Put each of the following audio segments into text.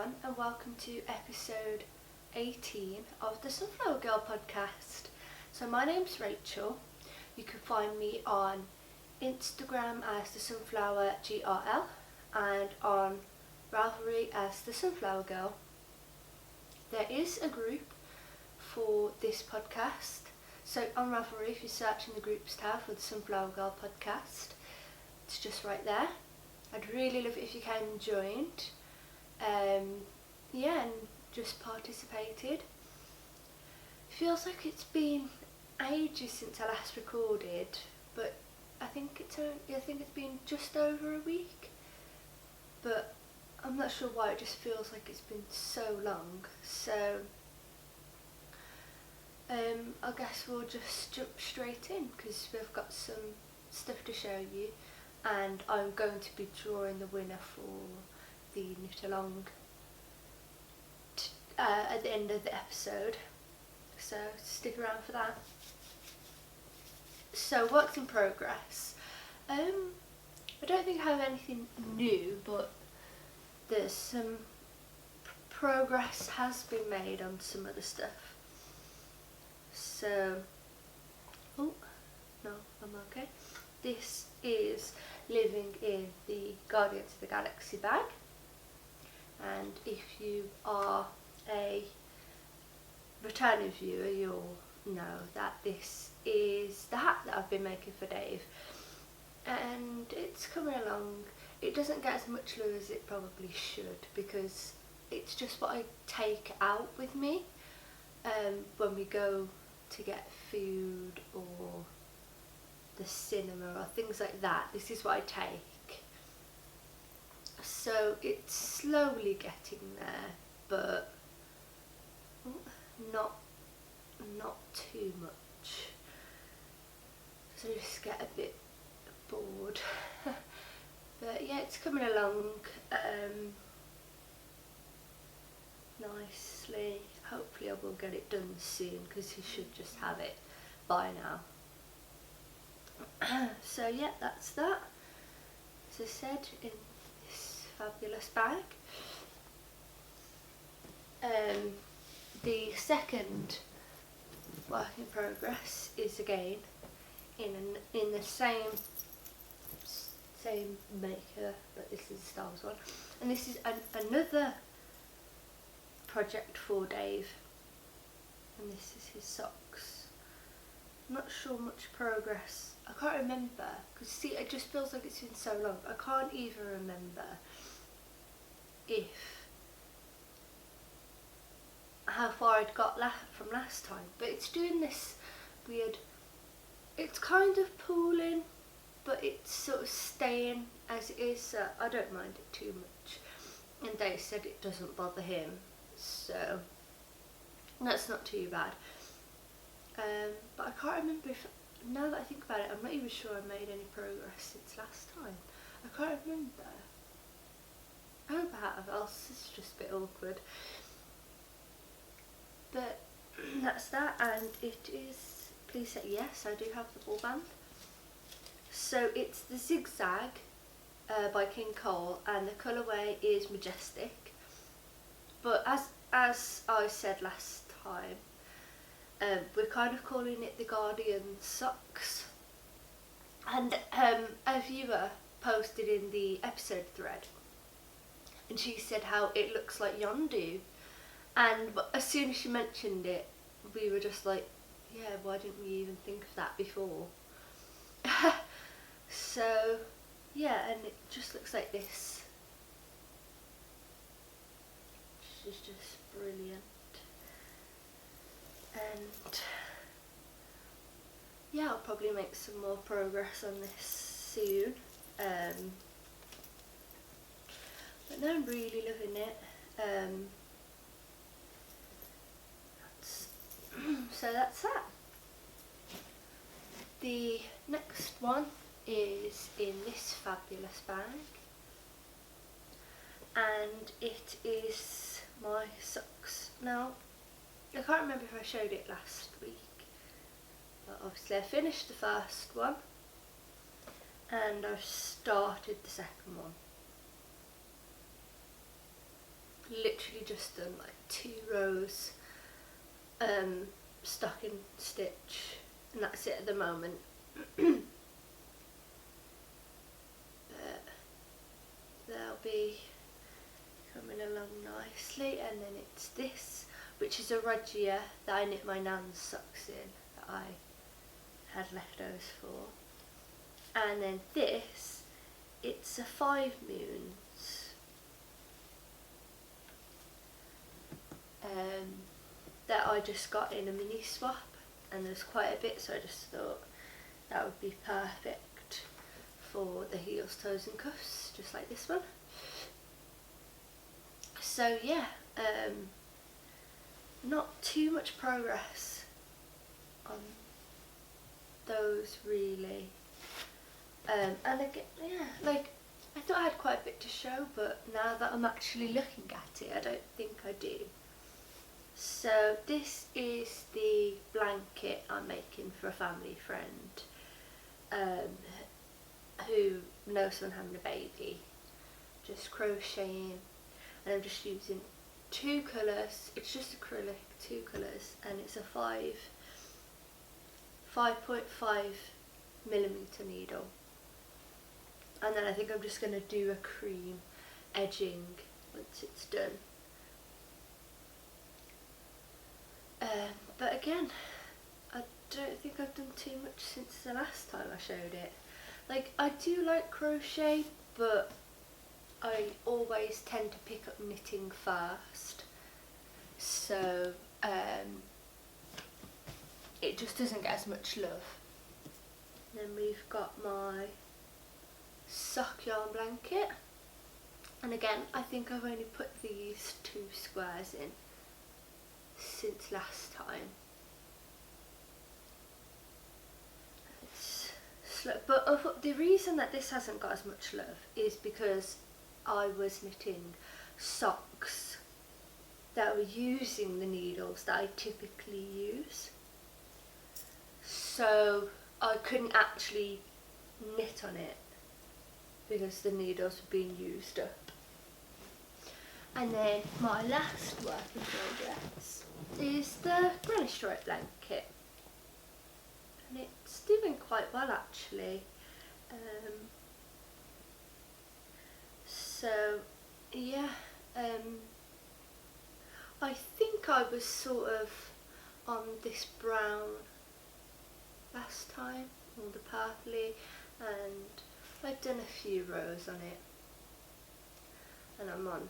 everyone, and welcome to episode 18 of the Sunflower Girl podcast. So my name's Rachel. You can find me on Instagram as the Sunflower GRL and on Ravelry as the Sunflower Girl. There is a group for this podcast. So on Ravelry, if you search in the groups tab for the Sunflower Girl podcast, it's just right there. I'd really love it if you came and joined. And just participated. Feels like it's been ages since I last recorded, but I think it's been just over a week. But I'm not sure why, it just feels like it's been so long. So I guess we'll just jump straight in because we've got some stuff to show you, and I'm going to be drawing the winner for the knit along at the end of the episode, so stick around for that. So works in progress. I don't think I have anything new, but there's some progress has been made on some of the stuff. So, oh no, I'm okay. This is living in the Guardians of the Galaxy bag, and if you are a returning viewer, you'll know that this is the hat that I've been making for Dave, and it's coming along. It doesn't get as much love as it probably should because it's just what I take out with me when we go to get food or the cinema or things like that. This is what I take. So it's slowly getting there, but not too much. So I just get a bit bored. But yeah, it's coming along nicely. Hopefully I will get it done soon because he should just have it by now. So yeah, that's that. As I said, in this fabulous bag. The second work in progress is again in the same maker, but this is a Star Wars one, and this is another project for Dave, and this is his socks. I'm not sure much progress. I can't remember because see, it just feels like it's been so long. I can't even remember how far I'd got from last time, but it's doing this weird, it's kind of pooling, but it's sort of staying as it is, so I don't mind it too much, and Dave said it doesn't bother him, so that's not too bad. But I can't remember if, now that I think about it, I'm not even sure I made any progress since last time. I can't remember. I hope I have, else it's just a bit awkward. But that's that, and it is, please say yes, I do have the ball band. So it's the Zigzag by King Cole, and the colourway is Majestic. But as I said last time, we're kind of calling it the Guardian socks. And a viewer posted in the episode thread, and she said how it looks like Yondu. And as soon as she mentioned it, we were just like, yeah, why didn't we even think of that before? So, yeah, and it just looks like this. Which is just brilliant. And yeah, I'll probably make some more progress on this soon. But no, I'm really loving it. So that's that. The next one is in this fabulous bag, and it is my socks. Now, I can't remember if I showed it last week, but obviously I finished the first one and I've started the second one. literally just done like 2 rows stocking stitch, and that's it at the moment. But they'll be coming along nicely. And then it's this, which is a Ruggia that I knit my nan's socks in that I had leftovers for. And then this, it's a 5 moons that I just got in a mini swap, and there's quite a bit, so I just thought that would be perfect for the heels, toes and cuffs, just like this one. So yeah, not too much progress on those really. And again, yeah, like I thought I had quite a bit to show, but now that I'm actually looking at it, I don't think I do. So this is the blanket I'm making for a family friend who knows someone having a baby. Just crocheting, and I'm just using 2 colours. It's just acrylic, 2 colours, and it's a 5.5mm needle. And then I think I'm just going to do a cream edging once it's done. But again, I don't think I've done too much since the last time I showed it. Like, I do like crochet, but I always tend to pick up knitting first. So it just doesn't get as much love. Then we've got my sock yarn blanket, and again I think I've only put these 2 squares in since last time. It's slow, but the reason that this hasn't got as much love is because I was knitting socks that were using the needles that I typically use, so I couldn't actually knit on it because the needles were being used up. And then my last work in progress is the granny stripe blanket, and it's doing quite well actually. So yeah, I think I was sort of on this brown last time, all the purpley, and I've done a few rows on it, and I'm on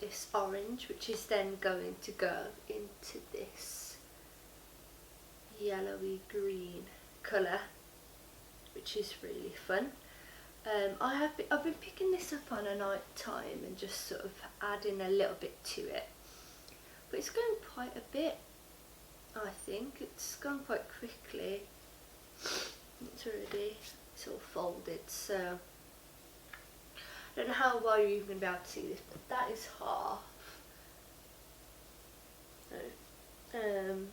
this orange, which is then going to go into this yellowy green colour, which is really fun. I've been picking this up on a night time and just sort of adding a little bit to it, but it's going quite a bit. I think it's gone quite quickly. It's all folded, so I don't know how well you're even going to be able to see this, but that is half. So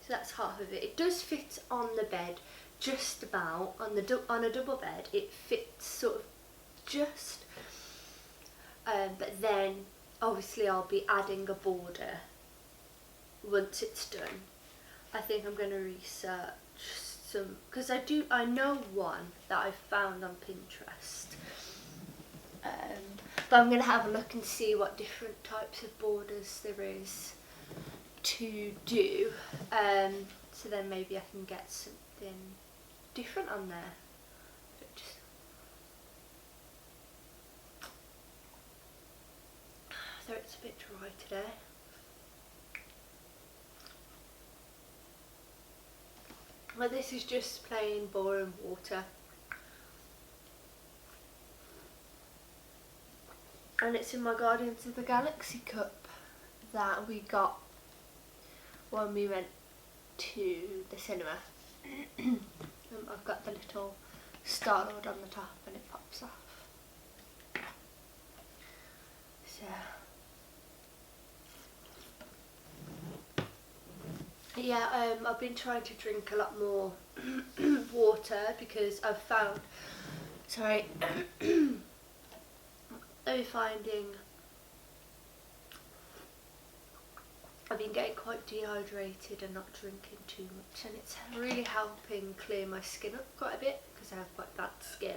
that's half of it. It does fit on the bed, just about. On a double bed, it fits sort of just. But then, obviously, I'll be adding a border once it's done. I think I'm going to research some, because I know one that I found on Pinterest, but I'm going to have a look and see what different types of borders there is to do, so then maybe I can get something different on there. So it's a bit dry today. Well, this is just plain boring water, and it's in my Guardians of the Galaxy cup that we got when we went to the cinema. I've got the little Star-Lord on the top and it pops off. So yeah, I've been trying to drink a lot more water because I've found, I'm finding I've been getting quite dehydrated and not drinking too much, and it's really helping clear my skin up quite a bit because I have quite bad skin.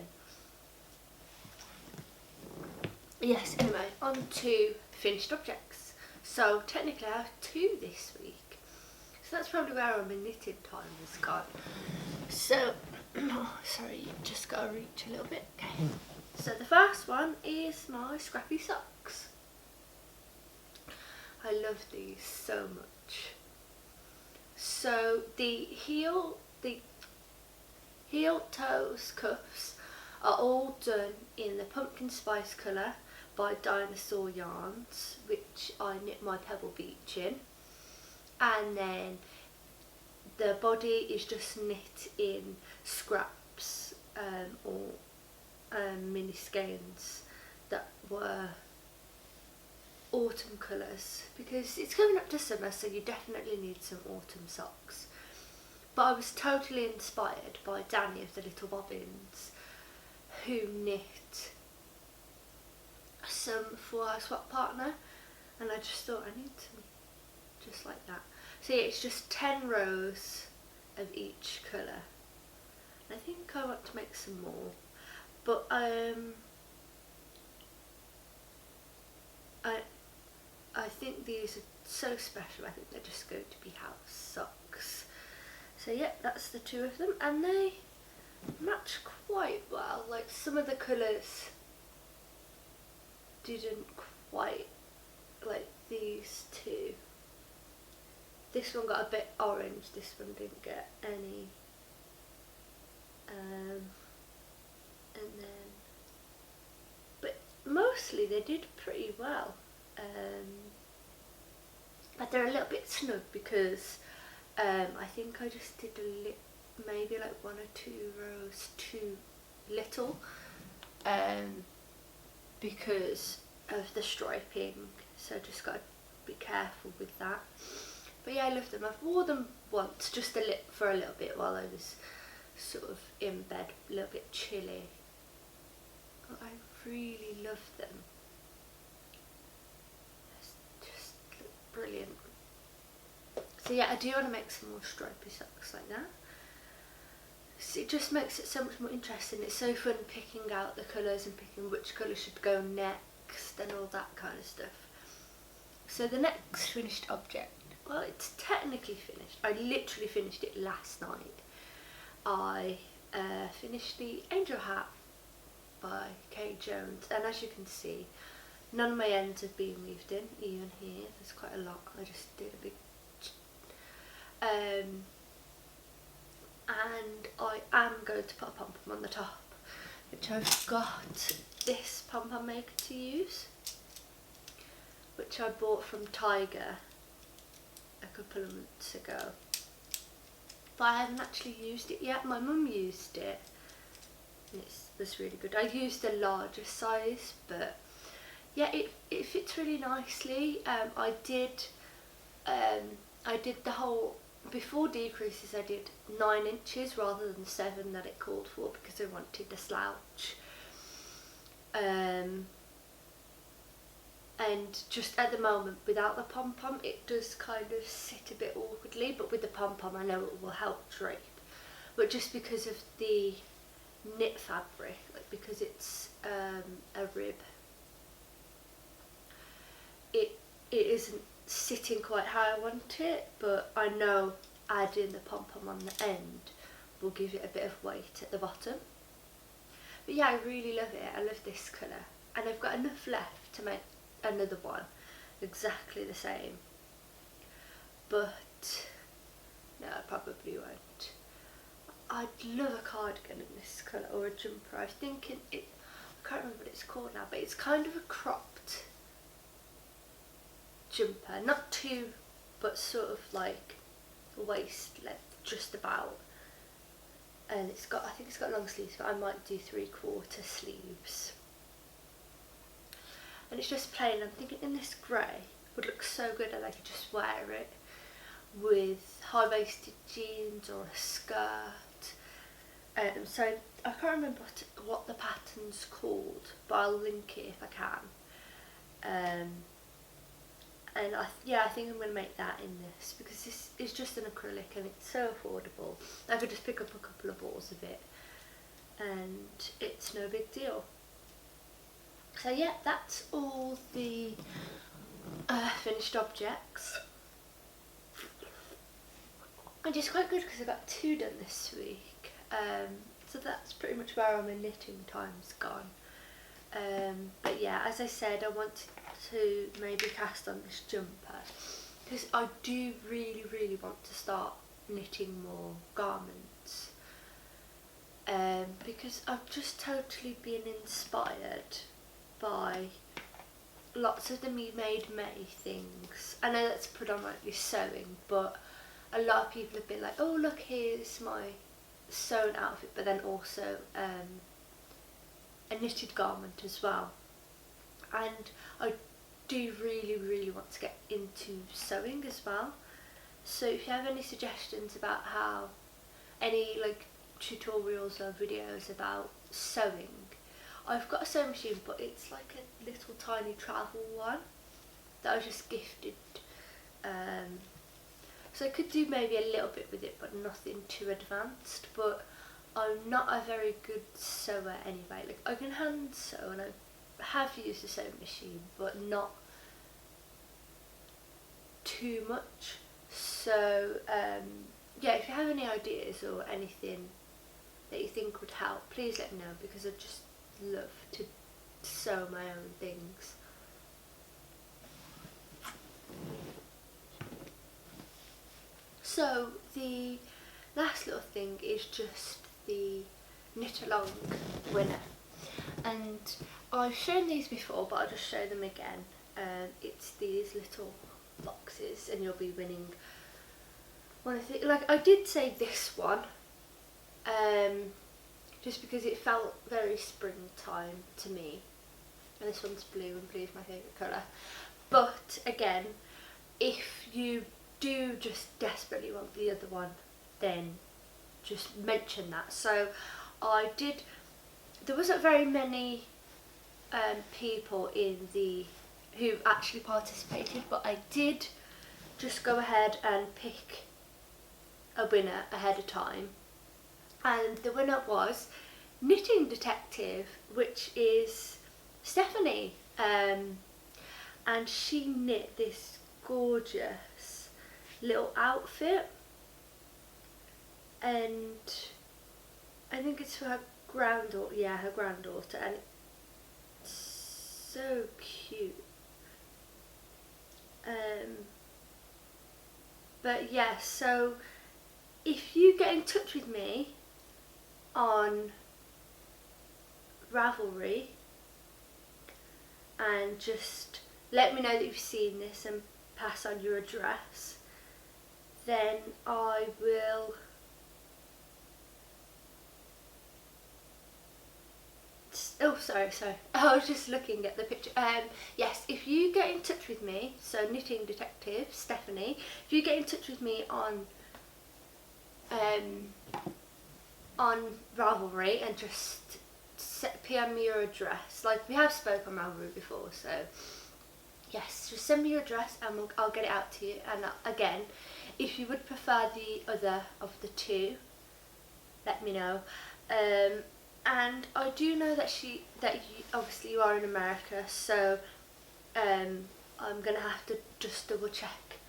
Yes, anyway, on to finished objects. So technically I have 2 this week, so that's probably where my knitting time has gone. So, sorry, you just gotta reach a little bit. Okay. So the first one is my scrappy socks. I love these so much. So the heel toes cuffs are all done in the pumpkin spice colour by Dinosaur Yarns, which I knit my Pebble Beach in, and then the body is just knit in scraps or mini skeins that were autumn colours, because it's coming up to summer, so you definitely need some autumn socks. But I was totally inspired by Danny of the Little Bobbins, who knit some for our swap partner, and I just thought I need some just like that. So yeah, it's just 10 rows of each colour. I think I want to make some more, but I think these are so special. I think they're just going to be house socks. So yeah, that's the 2 of them, and they match quite well. Like, some of the colours didn't quite, like these 2. This one got a bit orange, this one didn't get any. And then, but mostly they did pretty well. But they're a little bit snug because I think I just did maybe like 1 or 2 rows too little, because of the striping, so just got to be careful with that. But yeah, I love them. I've wore them once, just for a little bit while I was sort of in bed, a little bit chilly. But I really love them. They just look brilliant. So yeah, I do want to make some more stripy socks like that. So it just makes it so much more interesting. It's so fun picking out the colours and picking which colour should go next and all that kind of stuff. So the next finished object, well, it's technically finished. I literally finished it last night. I finished the Angel Hat by Kate Jones, and as you can see, none of my ends have been weaved in, even here. There's quite a lot. I just did a big and I am going to put a pom-pom on the top, which I've got this pom-pom maker to use, which I bought from Tiger a couple of months ago, but I haven't actually used it yet. My mum used it and it was really good. I used a larger size, but yeah, it fits really nicely. I did the whole, before decreases I did 9 inches rather than 7 that it called for, because I wanted a slouch. And just at the moment, without the pom-pom, it does kind of sit a bit awkwardly, but with the pom-pom I know it will help drape. But just because of the knit fabric, like because it's a rib, it isn't sitting quite how I want it, but I know adding the pom-pom on the end will give it a bit of weight at the bottom. But yeah, I really love it. I love this colour, and I've got enough left to make another one exactly the same, but no, I probably won't. I'd love a cardigan in this colour, or a jumper. I was thinking I can't remember what it's called now, but it's kind of a cropped jumper, not too, but sort of like waist length, just about. And it's got, I think it's got long sleeves, but I might do 3/4 sleeves. And it's just plain. I'm thinking in this grey would look so good, and I could just wear it with high-waisted jeans or a skirt. So I can't remember what the pattern's called, but I'll link it if I can. and I think I'm going to make that in this, because this is just an acrylic and it's so affordable. I could just pick up a couple of balls of it and it's no big deal. So yeah, that's all the finished objects. Which is quite good because I got 2 done this week. So that's pretty much where all my knitting time's gone. But yeah, as I said, I want to maybe cast on this jumper because I do really want to start knitting more garments. Because I've just totally been inspired by lots of the Me Made May things. I know that's predominantly sewing, but a lot of people have been like, oh look, here's my sewn outfit, but then also a knitted garment as well. And I do really want to get into sewing as well. So if you have any suggestions about how, any like tutorials or videos about sewing, I've got a sewing machine, but it's like a little tiny travel one that I was just gifted. So I could do maybe a little bit with it, but nothing too advanced. But I'm not a very good sewer anyway. Like I can hand sew and I have used a sewing machine, but not too much. So yeah, if you have any ideas or anything that you think would help, please let me know, because I just love to sew my own things. So the last little thing is just the knit along winner, and I've shown these before, but I'll just show them again. It's these little boxes and you'll be winning one of the, like I did say this one, just because it felt very springtime to me, and this one's blue and blue is my favourite colour. But again, if you do just desperately want the other one, then just mention that. So I did, there wasn't very many people who actually participated, but I did just go ahead and pick a winner ahead of time, and the winner was Knitting Detective, which is Stephanie, and she knit this gorgeous little outfit, and I think it's for her granddaughter, yeah, her granddaughter, and it's so cute. But yeah, so if you get in touch with me on Ravelry and just let me know that you've seen this and pass on your address, then I will sorry, I was just looking at the picture. Yes, if you get in touch with me, so Knitting Detective Stephanie, if you get in touch with me on Ravelry and just PM me your address, like we have spoken on Ravelry before, so yes, just send me your address and I'll get it out to you. And again, if you would prefer the other of the two, let me know. And I do know that obviously you are in America, so I'm gonna have to just double check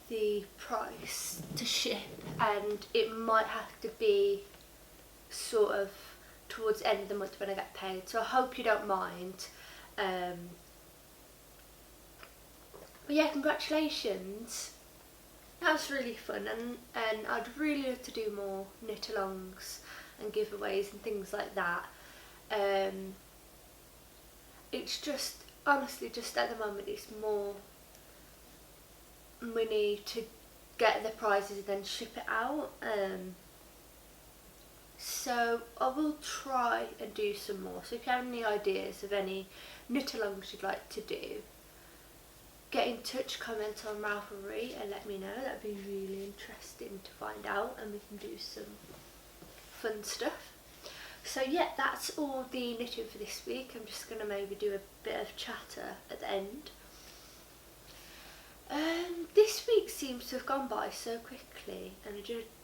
the price to ship, and it might have to be sort of towards the end of the month when I get paid, so I hope you don't mind. But yeah, congratulations, that was really fun, and I'd really love to do more knit-alongs and giveaways and things like that. It's just, honestly, just at the moment it's more money to get the prizes and then ship it out. So I will try and do some more. So if you have any ideas of any knit-alongs you'd like to do, get in touch, comment on Ravelry and let me know. That'd be really interesting to find out, and we can do some fun stuff. So yeah, that's all the knitting for this week. I'm just going to maybe do a bit of chatter at the end. This week seems to have gone by so quickly, and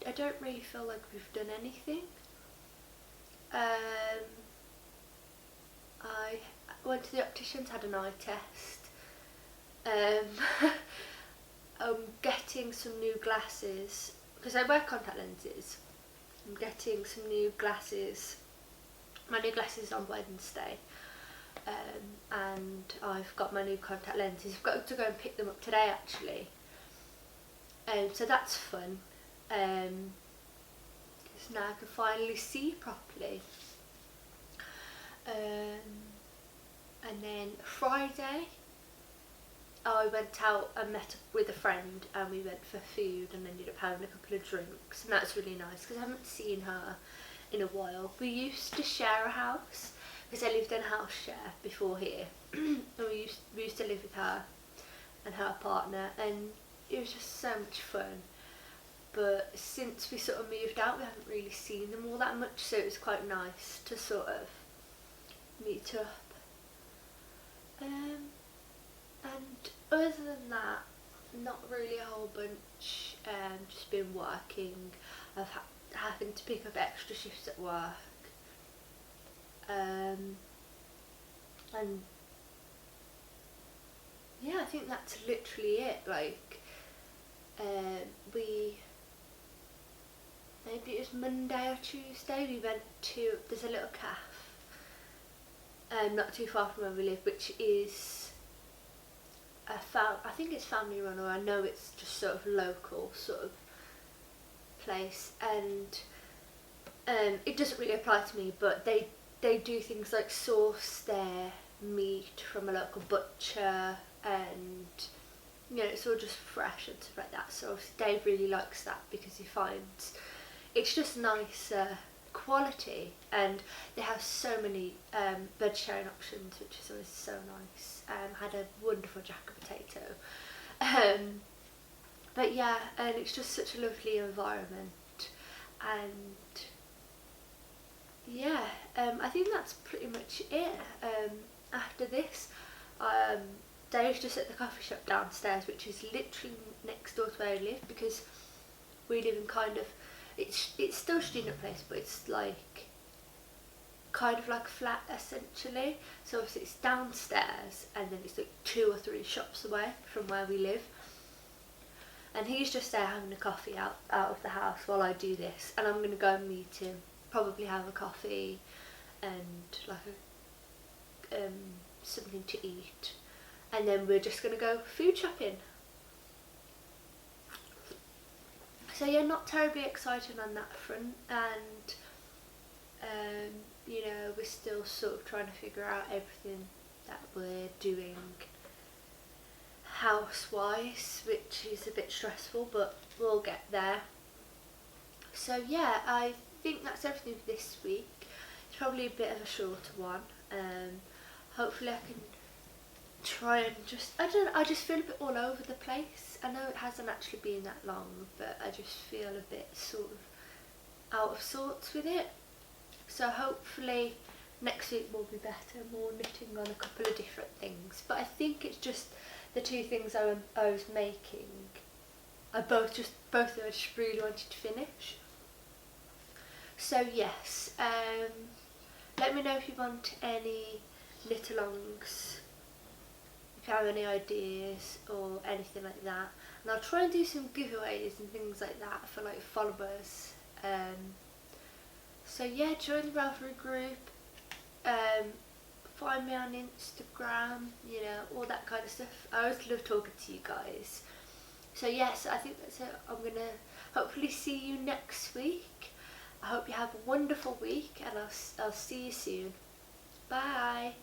I don't really feel like we've done anything. I went to the opticians, had an eye test. I'm getting some new glasses because I wear contact lenses. I'm getting some new glasses. My new glasses on Wednesday. And I've got my new contact lenses. I've got to go and pick them up today actually. So that's fun. Because now I can finally see properly. And then Friday I went out and met up with a friend and we went for food and ended up having a couple of drinks, and that's really nice because I haven't seen her in a while. We used to share a house because I lived in a house share before here and we used to live with her and her partner, and it was just so much fun. But since we sort of moved out, we haven't really seen them all that much, so it was quite nice to sort of meet up. And other than that, not really a whole bunch. Just been working. I've having to pick up extra shifts at work. And yeah, I think that's literally it. Like, maybe it was Monday or Tuesday, we went to, there's a little cafe not too far from where we live, which is I think it's family run, or I know it's just sort of local sort of place, and it doesn't really apply to me, but they do things like source their meat from a local butcher, and you know, it's all just fresh and stuff like that. So obviously Dave really likes that because he finds it's just nicer quality, and they have so many vegetarian options, which is always so nice. Had a wonderful jack of potato, but yeah, and it's just such a lovely environment, and yeah, I think that's pretty much it. After this, Dave's just at the coffee shop downstairs, which is literally next door to where I live, because we live in kind of, it's still a student place, but it's like kind of like a flat essentially. So obviously it's downstairs, and then it's like 2 or 3 shops away from where we live. And he's just there having a coffee out of the house while I do this, and I'm gonna go and meet him, probably have a coffee and like something to eat, and then we're just gonna go food shopping. So yeah, not terribly excited on that front, and you know, we're still sort of trying to figure out everything that we're doing house-wise, which is a bit stressful, but we'll get there. So yeah, I think that's everything for this week. It's probably a bit of a shorter one. Hopefully I can try and I just feel a bit all over the place. I know it hasn't actually been that long, but I just feel a bit sort of out of sorts with it. So hopefully next week will be better, more knitting on a couple of different things. But I think it's just the 2 things I was making, both of them I just really wanted to finish. So yes, let me know if you want any knit-alongs, if you have any ideas or anything like that, and I'll try and do some giveaways and things like that for like followers. So yeah, join the Ravelry group, find me on Instagram, you know, all that kind of stuff. I always love talking to you guys. So yes, I think that's it. I'm gonna hopefully see you next week. I hope you have a wonderful week, and I'll see you soon. Bye.